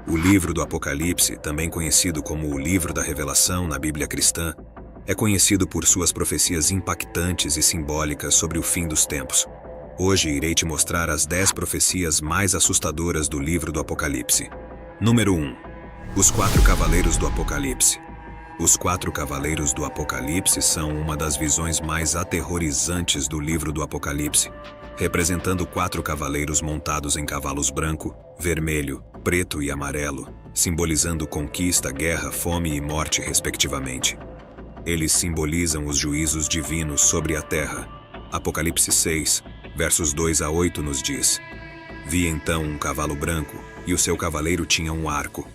O livro do Apocalipse, também conhecido como o livro da Revelação na Bíblia cristã, é conhecido por suas profecias impactantes e simbólicas sobre o fim dos tempos. Hoje irei te mostrar as 10 profecias mais assustadoras do livro do Apocalipse. Número 1. Os 4 Cavaleiros do Apocalipse. Os 4 Cavaleiros do Apocalipse são uma das visões mais aterrorizantes do livro do Apocalipse, representando 4 cavaleiros montados em cavalos branco, vermelho, preto e amarelo, simbolizando conquista, guerra, fome e morte, respectivamente. Eles simbolizam os juízos divinos sobre a terra. Apocalipse 6, versos 2 a 8 nos diz: Vi então um cavalo branco, e o seu cavaleiro tinha um arco.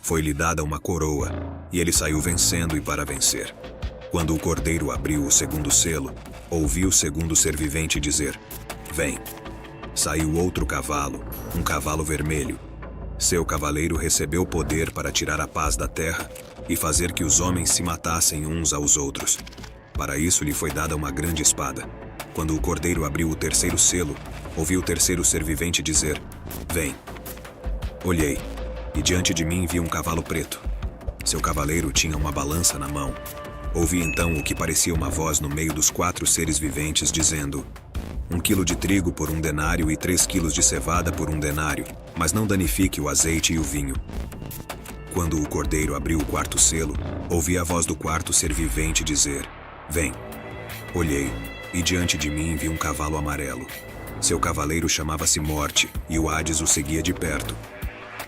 Foi-lhe dada uma coroa, e ele saiu vencendo e para vencer. Quando o cordeiro abriu o segundo selo, ouvi o segundo ser vivente dizer: Vem. Saiu outro cavalo, um cavalo vermelho. Seu cavaleiro recebeu poder para tirar a paz da terra e fazer que os homens se matassem uns aos outros. Para isso lhe foi dada uma grande espada. Quando o cordeiro abriu o terceiro selo, ouvi o terceiro ser vivente dizer: Vem. Olhei, e diante de mim vi um cavalo preto. Seu cavaleiro tinha uma balança na mão. Ouvi então o que parecia uma voz no meio dos 4 seres viventes dizendo: 1 quilo de trigo por 1 denário e 3 quilos de cevada por 1 denário, mas não danifique o azeite e o vinho. Quando o cordeiro abriu o 4º selo, ouvi a voz do 4º ser vivente dizer: Vem. Olhei, e diante de mim vi um cavalo amarelo. Seu cavaleiro chamava-se Morte, e o Hades o seguia de perto.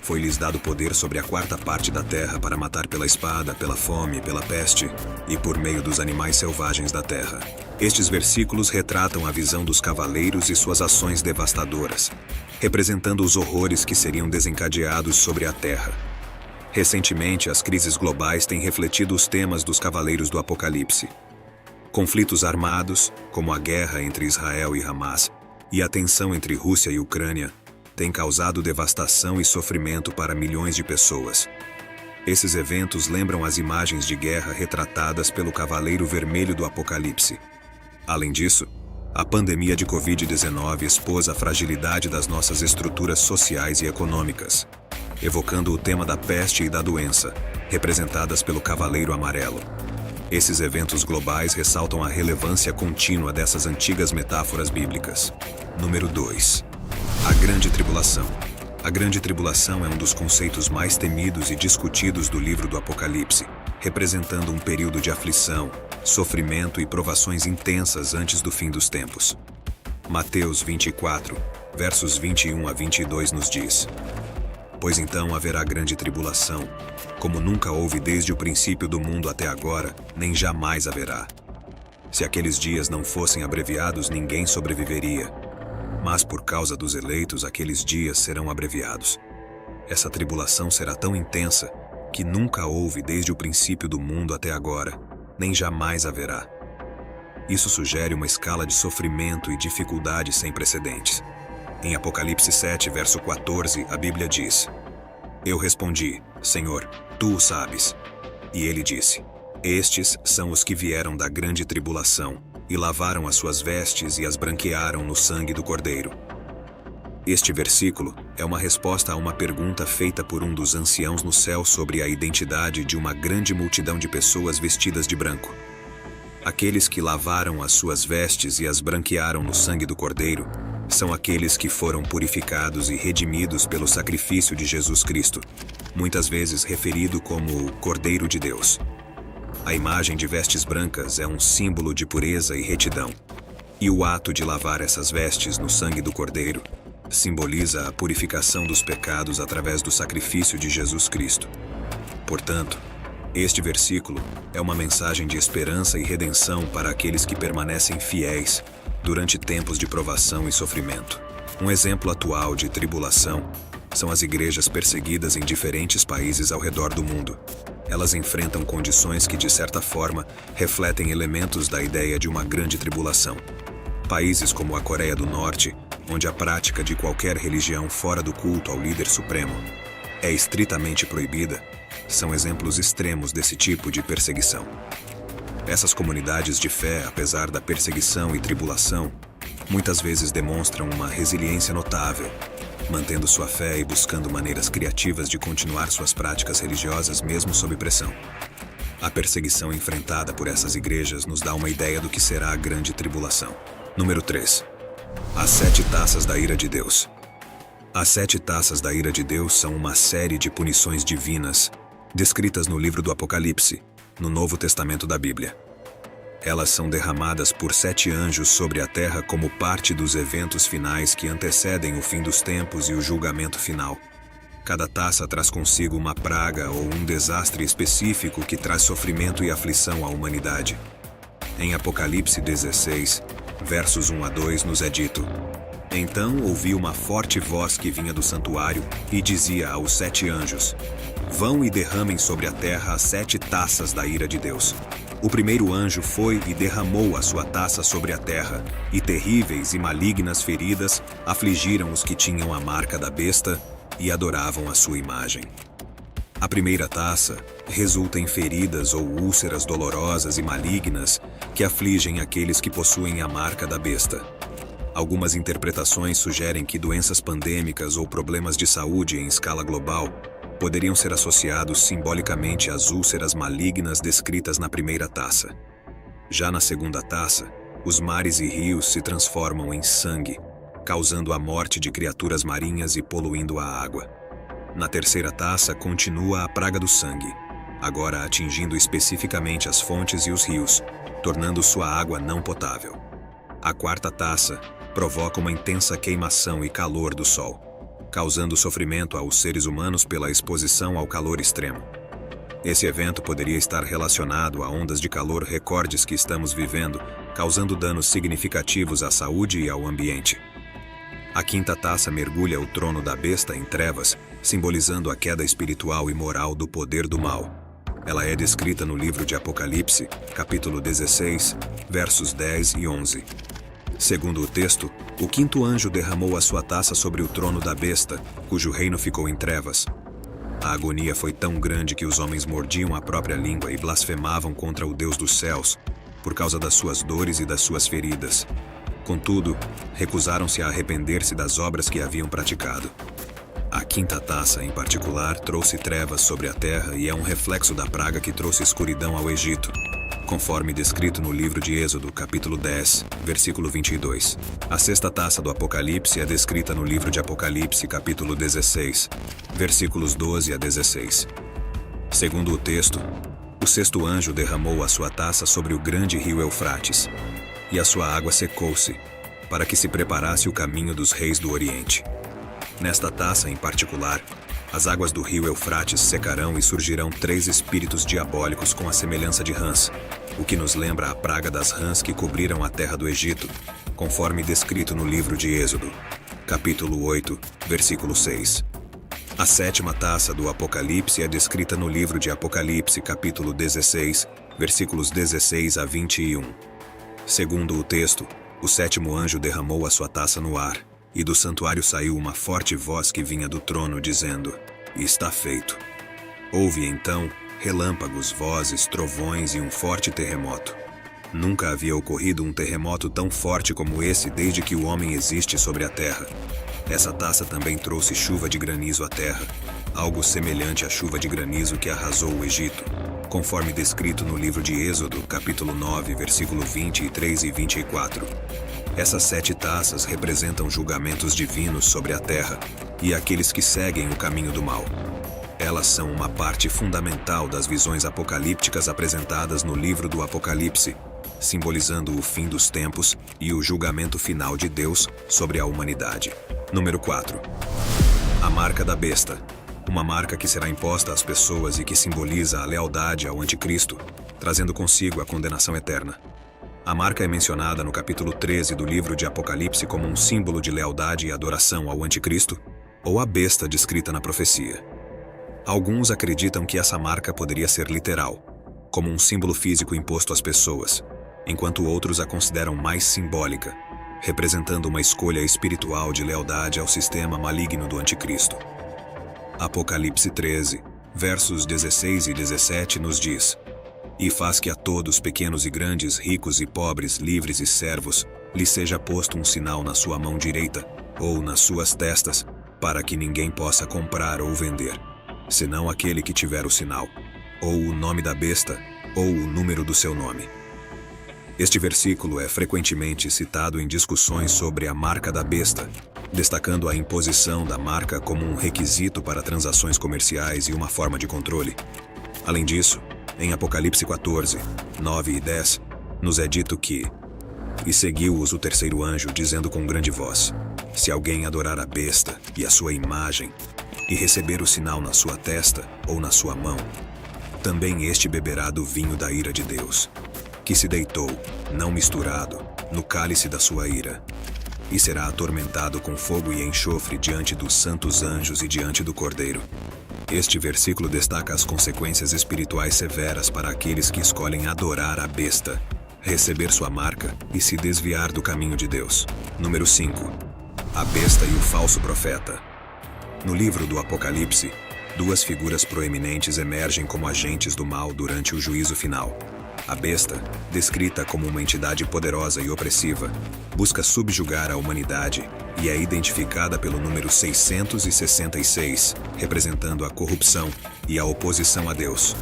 Foi-lhes dado poder sobre a 4ª parte da terra para matar pela espada, pela fome, pela peste e por meio dos animais selvagens da terra. Estes versículos retratam a visão dos cavaleiros e suas ações devastadoras, representando os horrores que seriam desencadeados sobre a terra. Recentemente, as crises globais têm refletido os temas dos cavaleiros do Apocalipse. Conflitos armados, como a guerra entre Israel e Hamas, e a tensão entre Rússia e Ucrânia, têm causado devastação e sofrimento para milhões de pessoas. Esses eventos lembram as imagens de guerra retratadas pelo Cavaleiro Vermelho do Apocalipse. Além disso, a pandemia de Covid-19 expôs a fragilidade das nossas estruturas sociais e econômicas, evocando o tema da peste e da doença, representadas pelo Cavaleiro Amarelo. Esses eventos globais ressaltam a relevância contínua dessas antigas metáforas bíblicas. Número 2. A Grande Tribulação. A Grande Tribulação é um dos conceitos mais temidos e discutidos do livro do Apocalipse, representando um período de aflição, sofrimento e provações intensas antes do fim dos tempos. Mateus 24, versos 21 a 22 nos diz: Pois então haverá grande tribulação, como nunca houve desde o princípio do mundo até agora, nem jamais haverá. Se aqueles dias não fossem abreviados, ninguém sobreviveria. Mas por causa dos eleitos, aqueles dias serão abreviados. Essa tribulação será tão intensa que nunca houve desde o princípio do mundo até agora, nem jamais haverá. Isso sugere uma escala de sofrimento e dificuldade sem precedentes. Em Apocalipse 7, verso 14, a Bíblia diz: Eu respondi: Senhor, tu o sabes. E ele disse: Estes são os que vieram da grande tribulação, e lavaram as suas vestes e as branquearam no sangue do Cordeiro. Este versículo é uma resposta a uma pergunta feita por um dos anciãos no céu sobre a identidade de uma grande multidão de pessoas vestidas de branco. Aqueles que lavaram as suas vestes e as branquearam no sangue do Cordeiro são aqueles que foram purificados e redimidos pelo sacrifício de Jesus Cristo, muitas vezes referido como o Cordeiro de Deus. A imagem de vestes brancas é um símbolo de pureza e retidão, e o ato de lavar essas vestes no sangue do Cordeiro simboliza a purificação dos pecados através do sacrifício de Jesus Cristo. Portanto, este versículo é uma mensagem de esperança e redenção para aqueles que permanecem fiéis durante tempos de provação e sofrimento. Um exemplo atual de tribulação são as igrejas perseguidas em diferentes países ao redor do mundo. Elas enfrentam condições que, de certa forma, refletem elementos da ideia de uma grande tribulação. Países como a Coreia do Norte, onde a prática de qualquer religião fora do culto ao líder supremo é estritamente proibida, são exemplos extremos desse tipo de perseguição. Essas comunidades de fé, apesar da perseguição e tribulação, muitas vezes demonstram uma resiliência notável, mantendo sua fé e buscando maneiras criativas de continuar suas práticas religiosas mesmo sob pressão. A perseguição enfrentada por essas igrejas nos dá uma ideia do que será a grande tribulação. Número 3. As 7 taças da ira de Deus. As 7 taças da ira de Deus são uma série de punições divinas, descritas no livro do Apocalipse, no Novo Testamento da Bíblia. Elas são derramadas por 7 anjos sobre a terra como parte dos eventos finais que antecedem o fim dos tempos e o julgamento final. Cada taça traz consigo uma praga ou um desastre específico que traz sofrimento e aflição à humanidade. Em Apocalipse 16, versos 1 a 2, nos é dito: Então ouvi uma forte voz que vinha do santuário e dizia aos 7 anjos: Vão e derramem sobre a terra as 7 taças da ira de Deus. O primeiro anjo foi e derramou a sua taça sobre a terra, e terríveis e malignas feridas afligiram os que tinham a marca da besta e adoravam a sua imagem. A primeira taça resulta em feridas ou úlceras dolorosas e malignas que afligem aqueles que possuem a marca da besta. Algumas interpretações sugerem que doenças pandêmicas ou problemas de saúde em escala global poderiam ser associados simbolicamente às úlceras malignas descritas na primeira taça. Já na segunda taça, os mares e rios se transformam em sangue, causando a morte de criaturas marinhas e poluindo a água. Na terceira taça continua a praga do sangue, agora atingindo especificamente as fontes e os rios, tornando sua água não potável. A quarta taça provoca uma intensa queimação e calor do sol, causando sofrimento aos seres humanos pela exposição ao calor extremo. Esse evento poderia estar relacionado a ondas de calor recordes que estamos vivendo, causando danos significativos à saúde e ao ambiente. A quinta taça mergulha o trono da besta em trevas, simbolizando a queda espiritual e moral do poder do mal. Ela é descrita no livro de Apocalipse, capítulo 16, versos 10 e 11. Segundo o texto, o quinto anjo derramou a sua taça sobre o trono da besta, cujo reino ficou em trevas. A agonia foi tão grande que os homens mordiam a própria língua e blasfemavam contra o Deus dos céus, por causa das suas dores e das suas feridas. Contudo, recusaram-se a arrepender-se das obras que haviam praticado. A quinta taça, em particular, trouxe trevas sobre a terra e é um reflexo da praga que trouxe escuridão ao Egito, conforme descrito no livro de Êxodo, capítulo 10, versículo 22. A sexta taça do Apocalipse é descrita no livro de Apocalipse, capítulo 16, versículos 12 a 16. Segundo o texto, o sexto anjo derramou a sua taça sobre o grande rio Eufrates, e a sua água secou-se, para que se preparasse o caminho dos reis do Oriente. Nesta taça, em particular, as águas do rio Eufrates secarão e surgirão 3 espíritos diabólicos com a semelhança de rãs, o que nos lembra a praga das rãs que cobriram a terra do Egito, conforme descrito no livro de Êxodo, capítulo 8, versículo 6. A sétima taça do Apocalipse é descrita no livro de Apocalipse, capítulo 16, versículos 16 a 21. Segundo o texto, o sétimo anjo derramou a sua taça no ar, e do santuário saiu uma forte voz que vinha do trono, dizendo: Está feito. Houve então relâmpagos, vozes, trovões e um forte terremoto. Nunca havia ocorrido um terremoto tão forte como esse desde que o homem existe sobre a terra. Essa taça também trouxe chuva de granizo à terra, algo semelhante à chuva de granizo que arrasou o Egito, conforme descrito no livro de Êxodo, capítulo 9, versículo 23 e 24. Essas 7 taças representam julgamentos divinos sobre a terra e aqueles que seguem o caminho do mal. Elas são uma parte fundamental das visões apocalípticas apresentadas no livro do Apocalipse, simbolizando o fim dos tempos e o julgamento final de Deus sobre a humanidade. Número 4. A marca da besta. Uma marca que será imposta às pessoas e que simboliza a lealdade ao anticristo, trazendo consigo a condenação eterna. A marca é mencionada no capítulo 13 do livro de Apocalipse como um símbolo de lealdade e adoração ao anticristo, ou à besta descrita na profecia. Alguns acreditam que essa marca poderia ser literal, como um símbolo físico imposto às pessoas, enquanto outros a consideram mais simbólica, representando uma escolha espiritual de lealdade ao sistema maligno do anticristo. Apocalipse 13, versos 16 e 17 nos diz: E faz que a todos, pequenos e grandes, ricos e pobres, livres e servos, lhe seja posto um sinal na sua mão direita, ou nas suas testas, para que ninguém possa comprar ou vender, senão aquele que tiver o sinal, ou o nome da besta, ou o número do seu nome. Este versículo é frequentemente citado em discussões sobre a marca da besta, destacando a imposição da marca como um requisito para transações comerciais e uma forma de controle. Além disso, em Apocalipse 14, 9 e 10, nos é dito que: "E seguiu-os o terceiro anjo, dizendo com grande voz: Se alguém adorar a besta e a sua imagem, e receber o sinal na sua testa ou na sua mão, também este beberá do vinho da ira de Deus, que se deitou, não misturado, no cálice da sua ira, e será atormentado com fogo e enxofre diante dos santos anjos e diante do Cordeiro." Este versículo destaca as consequências espirituais severas para aqueles que escolhem adorar a besta, receber sua marca e se desviar do caminho de Deus. Número 5. A besta e o falso profeta. No livro do Apocalipse, duas figuras proeminentes emergem como agentes do mal durante o juízo final. A besta, descrita como uma entidade poderosa e opressiva, busca subjugar a humanidade e é identificada pelo número 666, representando a corrupção e a oposição a Deus.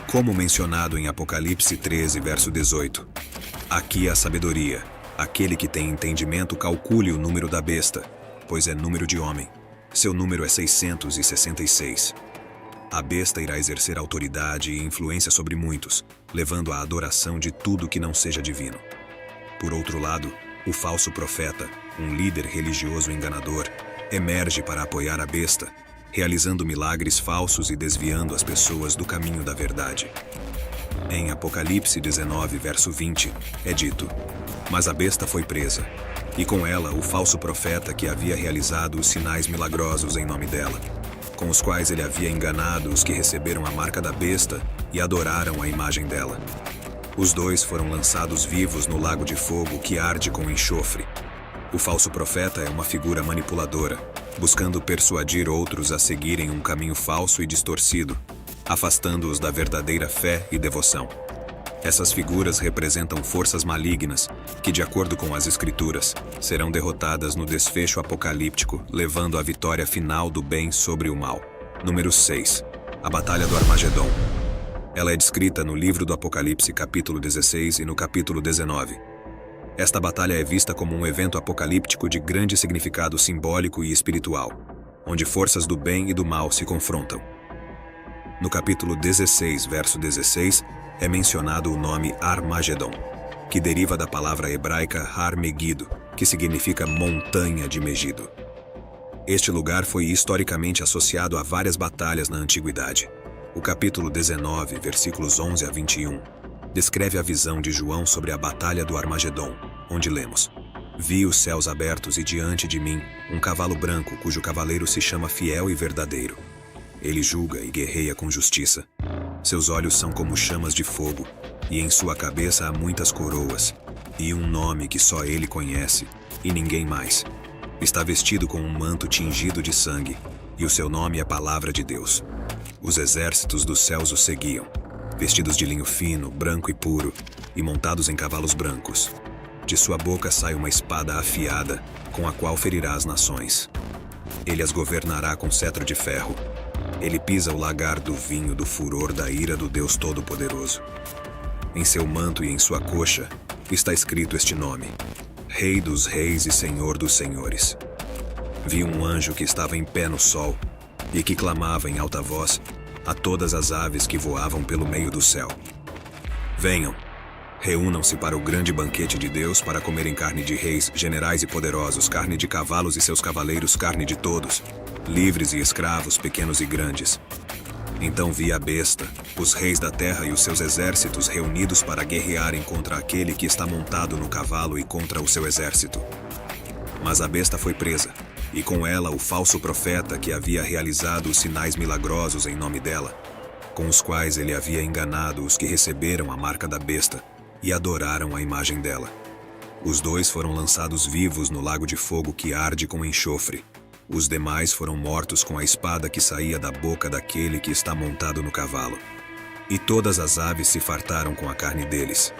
Como mencionado em Apocalipse 13, verso 18, aqui a sabedoria, aquele que tem entendimento calcule o número da besta, pois é número de homem. Seu número é 666. A besta irá exercer autoridade e influência sobre muitos, levando à adoração de tudo que não seja divino. Por outro lado, o falso profeta, um líder religioso enganador, emerge para apoiar a besta, realizando milagres falsos e desviando as pessoas do caminho da verdade. Em Apocalipse 19, verso 20, é dito: "Mas a besta foi presa, e com ela o falso profeta que havia realizado os sinais milagrosos em nome dela, com os quais ele havia enganado os que receberam a marca da besta e adoraram a imagem dela. Os dois foram lançados vivos no lago de fogo que arde com enxofre." O falso profeta é uma figura manipuladora, buscando persuadir outros a seguirem um caminho falso e distorcido, afastando-os da verdadeira fé e devoção. Essas figuras representam forças malignas que, de acordo com as Escrituras, serão derrotadas no desfecho apocalíptico, levando à vitória final do bem sobre o mal. Número 6. A Batalha do Armagedon. Ela é descrita no livro do Apocalipse, capítulo 16 e no capítulo 19. Esta batalha é vista como um evento apocalíptico de grande significado simbólico e espiritual, onde forças do bem e do mal se confrontam. No capítulo 16, verso 16, é mencionado o nome Armagedon, que deriva da palavra hebraica Har Megido, que significa montanha de Megido. Este lugar foi historicamente associado a várias batalhas na antiguidade. O capítulo 19, versículos 11 a 21, descreve a visão de João sobre a Batalha do Armagedon, onde lemos: "Vi os céus abertos e diante de mim um cavalo branco cujo cavaleiro se chama Fiel e Verdadeiro. Ele julga e guerreia com justiça. Seus olhos são como chamas de fogo, e em sua cabeça há muitas coroas, e um nome que só ele conhece, e ninguém mais. Está vestido com um manto tingido de sangue, e o seu nome é Palavra de Deus. Os exércitos dos céus o seguiam, vestidos de linho fino, branco e puro, e montados em cavalos brancos. De sua boca sai uma espada afiada, com a qual ferirá as nações. Ele as governará com cetro de ferro. Ele pisa o lagar do vinho do furor da ira do Deus Todo-Poderoso. Em seu manto e em sua coxa está escrito este nome: Rei dos Reis e Senhor dos Senhores. Vi um anjo que estava em pé no sol e que clamava em alta voz a todas as aves que voavam pelo meio do céu: Venham, reúnam-se para o grande banquete de Deus para comerem carne de reis, generais e poderosos, carne de cavalos e seus cavaleiros, carne de todos, livres e escravos, pequenos e grandes. Então vi a besta, os reis da terra e os seus exércitos reunidos para guerrearem contra aquele que está montado no cavalo e contra o seu exército. Mas a besta foi presa, e com ela o falso profeta que havia realizado os sinais milagrosos em nome dela, com os quais ele havia enganado os que receberam a marca da besta e adoraram a imagem dela. Os dois foram lançados vivos no lago de fogo que arde com enxofre. Os demais foram mortos com a espada que saía da boca daquele que está montado no cavalo. E todas as aves se fartaram com a carne deles.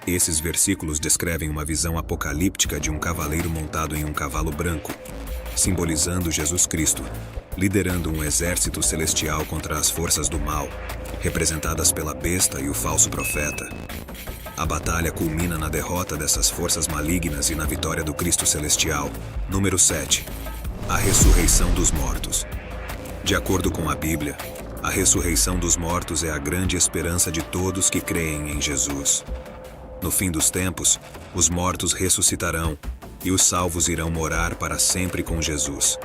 Esses versículos descrevem uma visão apocalíptica de um cavaleiro montado em um cavalo branco, simbolizando Jesus Cristo, liderando um exército celestial contra as forças do mal, representadas pela besta e o falso profeta. A batalha culmina na derrota dessas forças malignas e na vitória do Cristo celestial. Número 7. A ressurreição dos mortos. De acordo com a Bíblia, a ressurreição dos mortos é a grande esperança de todos que creem em Jesus. No fim dos tempos, os mortos ressuscitarão e os salvos irão morar para sempre com Jesus.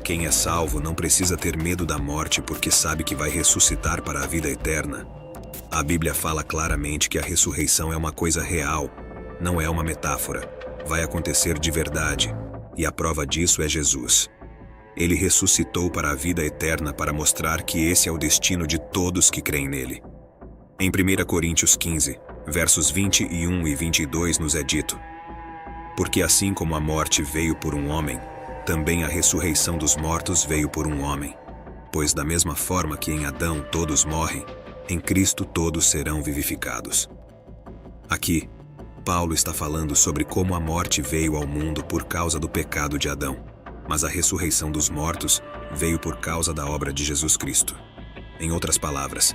Quem é salvo não precisa ter medo da morte porque sabe que vai ressuscitar para a vida eterna. A Bíblia fala claramente que a ressurreição é uma coisa real, não é uma metáfora. Vai acontecer de verdade, e a prova disso é Jesus. Ele ressuscitou para a vida eterna para mostrar que esse é o destino de todos que creem nele. Em 1 Coríntios 15, versos 21 e 22 nos é dito: porque assim como a morte veio por um homem, também a ressurreição dos mortos veio por um homem. Pois da mesma forma que em Adão todos morrem, em Cristo todos serão vivificados. Aqui, Paulo está falando sobre como a morte veio ao mundo por causa do pecado de Adão, mas a ressurreição dos mortos veio por causa da obra de Jesus Cristo. Em outras palavras,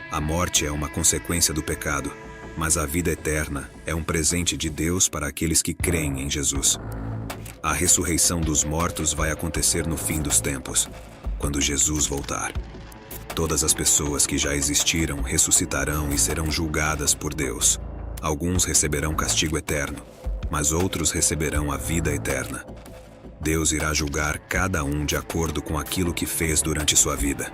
a morte é uma consequência do pecado, mas a vida eterna é um presente de Deus para aqueles que creem em Jesus. A ressurreição dos mortos vai acontecer no fim dos tempos, quando Jesus voltar. Todas as pessoas que já existiram ressuscitarão e serão julgadas por Deus. Alguns receberão castigo eterno, mas outros receberão a vida eterna. Deus irá julgar cada um de acordo com aquilo que fez durante sua vida.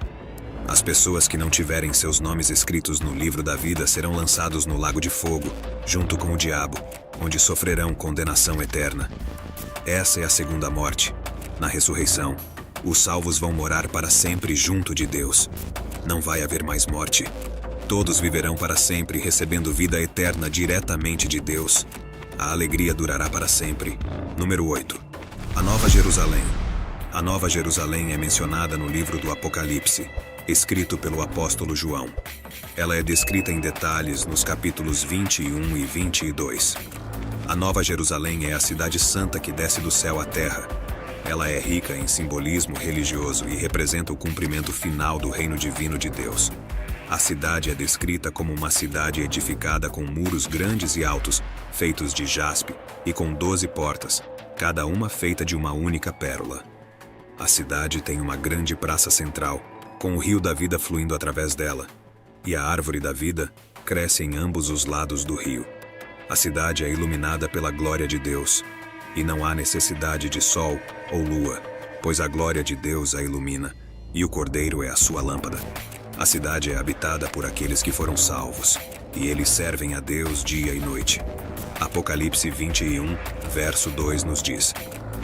As pessoas que não tiverem seus nomes escritos no livro da vida serão lançados no lago de fogo, junto com o diabo, onde sofrerão condenação eterna. Essa é a segunda morte. Na ressurreição, os salvos vão morar para sempre junto de Deus. Não vai haver mais morte. Todos viverão para sempre, recebendo vida eterna diretamente de Deus. A alegria durará para sempre. Número 8. A Nova Jerusalém. A Nova Jerusalém é mencionada no livro do Apocalipse, escrito pelo apóstolo João. Ela é descrita em detalhes nos capítulos 21 e 22. A Nova Jerusalém é a cidade santa que desce do céu à terra. Ela é rica em simbolismo religioso e representa o cumprimento final do reino divino de Deus. A cidade é descrita como uma cidade edificada com muros grandes e altos, feitos de jaspe, e com 12 portas, cada uma feita de uma única pérola. A cidade tem uma grande praça central, com o rio da vida fluindo através dela, e a árvore da vida cresce em ambos os lados do rio. A cidade é iluminada pela glória de Deus, e não há necessidade de sol ou lua, pois a glória de Deus a ilumina, e o Cordeiro é a sua lâmpada. A cidade é habitada por aqueles que foram salvos, e eles servem a Deus dia e noite. Apocalipse 21, verso 2 nos diz: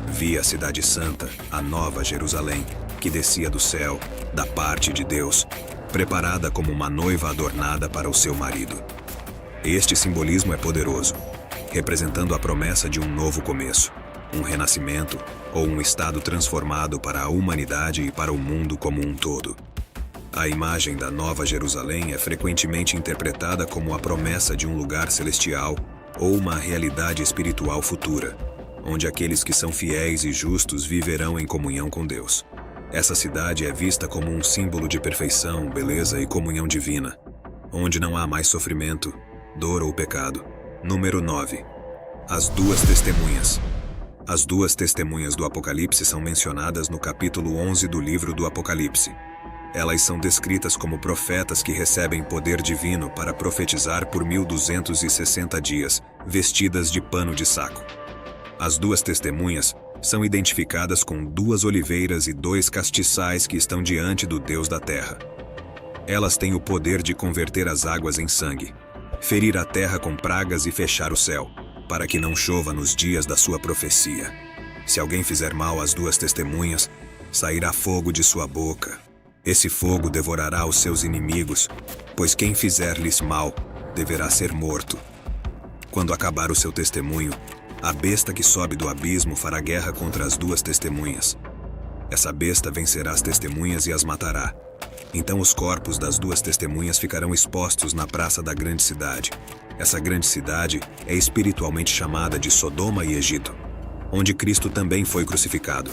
vi a cidade santa, a Nova Jerusalém, que descia do céu, da parte de Deus, preparada como uma noiva adornada para o seu marido. Este simbolismo é poderoso, representando a promessa de um novo começo, um renascimento ou um estado transformado para a humanidade e para o mundo como um todo. A imagem da Nova Jerusalém é frequentemente interpretada como a promessa de um lugar celestial ou uma realidade espiritual futura, onde aqueles que são fiéis e justos viverão em comunhão com Deus. Essa cidade é vista como um símbolo de perfeição, beleza e comunhão divina, onde não há mais sofrimento, dor ou pecado. Número 9. As duas testemunhas. As duas testemunhas do Apocalipse são mencionadas no capítulo 11 do livro do Apocalipse. Elas são descritas como profetas que recebem poder divino para profetizar por 1260 dias, vestidas de pano de saco. As duas testemunhas são identificadas com 2 oliveiras e 2 castiçais que estão diante do Deus da terra. Elas têm o poder de converter as águas em sangue, ferir a terra com pragas e fechar o céu, para que não chova nos dias da sua profecia. Se alguém fizer mal às 2 testemunhas, sairá fogo de sua boca. Esse fogo devorará os seus inimigos, pois quem fizer-lhes mal deverá ser morto. Quando acabar o seu testemunho, a besta que sobe do abismo fará guerra contra as 2 testemunhas. Essa besta vencerá as testemunhas e as matará. Então os corpos das 2 testemunhas ficarão expostos na praça da grande cidade. Essa grande cidade é espiritualmente chamada de Sodoma e Egito, onde Cristo também foi crucificado.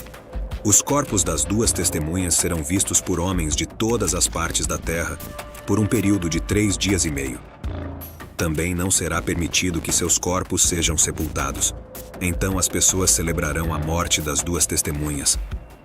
Os corpos das duas testemunhas serão vistos por homens de todas as partes da terra, por um período de 3 dias e meio. Também não será permitido que seus corpos sejam sepultados. Então as pessoas celebrarão a morte das duas testemunhas.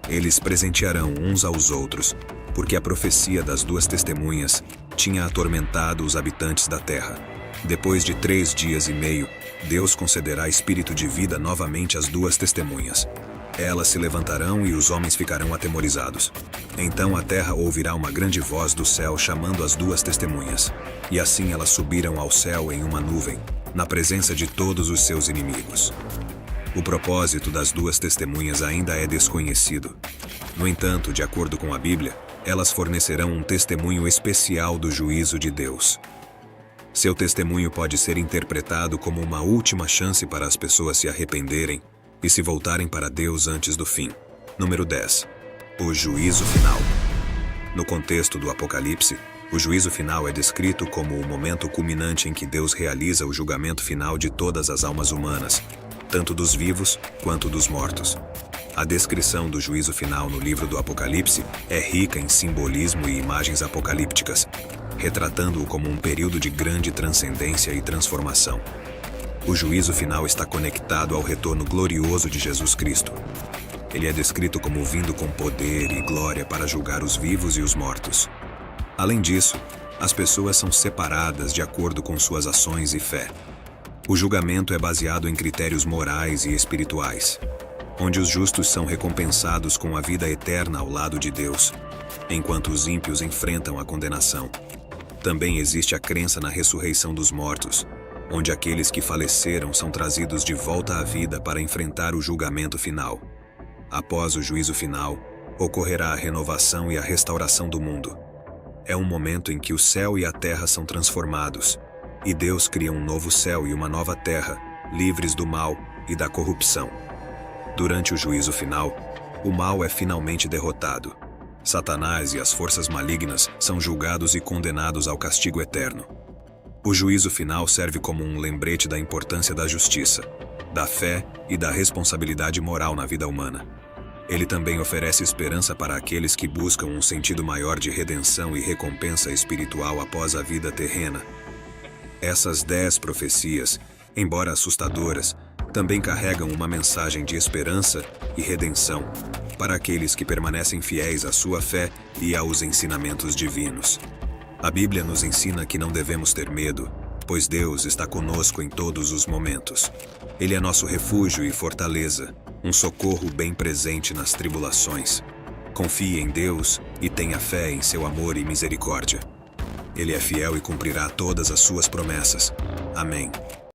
Eles presentearão uns aos outros, porque a profecia das duas testemunhas tinha atormentado os habitantes da terra. Depois de 3 dias e meio, Deus concederá espírito de vida novamente às duas testemunhas. Elas se levantarão e os homens ficarão atemorizados. Então a terra ouvirá uma grande voz do céu chamando as duas testemunhas. E assim elas subiram ao céu em uma nuvem, na presença de todos os seus inimigos. O propósito das duas testemunhas ainda é desconhecido. No entanto, de acordo com a Bíblia, elas fornecerão um testemunho especial do juízo de Deus. Seu testemunho pode ser interpretado como uma última chance para as pessoas se arrependerem e se voltarem para Deus antes do fim. Número 10. O juízo final. No contexto do Apocalipse, o juízo final é descrito como o momento culminante em que Deus realiza o julgamento final de todas as almas humanas, tanto dos vivos quanto dos mortos. A descrição do juízo final no livro do Apocalipse é rica em simbolismo e imagens apocalípticas, retratando-o como um período de grande transcendência e transformação. O juízo final está conectado ao retorno glorioso de Jesus Cristo. Ele é descrito como vindo com poder e glória para julgar os vivos e os mortos. Além disso, as pessoas são separadas de acordo com suas ações e fé. O julgamento é baseado em critérios morais e espirituais, onde os justos são recompensados com a vida eterna ao lado de Deus, enquanto os ímpios enfrentam a condenação. Também existe a crença na ressurreição dos mortos, onde aqueles que faleceram são trazidos de volta à vida para enfrentar o julgamento final. Após o juízo final, ocorrerá a renovação e a restauração do mundo. É um momento em que o céu e a terra são transformados, e Deus cria um novo céu e uma nova terra, livres do mal e da corrupção. Durante o juízo final, o mal é finalmente derrotado. Satanás e as forças malignas são julgados e condenados ao castigo eterno. O juízo final serve como um lembrete da importância da justiça, da fé e da responsabilidade moral na vida humana. Ele também oferece esperança para aqueles que buscam um sentido maior de redenção e recompensa espiritual após a vida terrena. Essas 10 profecias, embora assustadoras, também carregam uma mensagem de esperança e redenção para aqueles que permanecem fiéis à sua fé e aos ensinamentos divinos. A Bíblia nos ensina que não devemos ter medo, pois Deus está conosco em todos os momentos. Ele é nosso refúgio e fortaleza, um socorro bem presente nas tribulações. Confie em Deus e tenha fé em seu amor e misericórdia. Ele é fiel e cumprirá todas as suas promessas. Amém.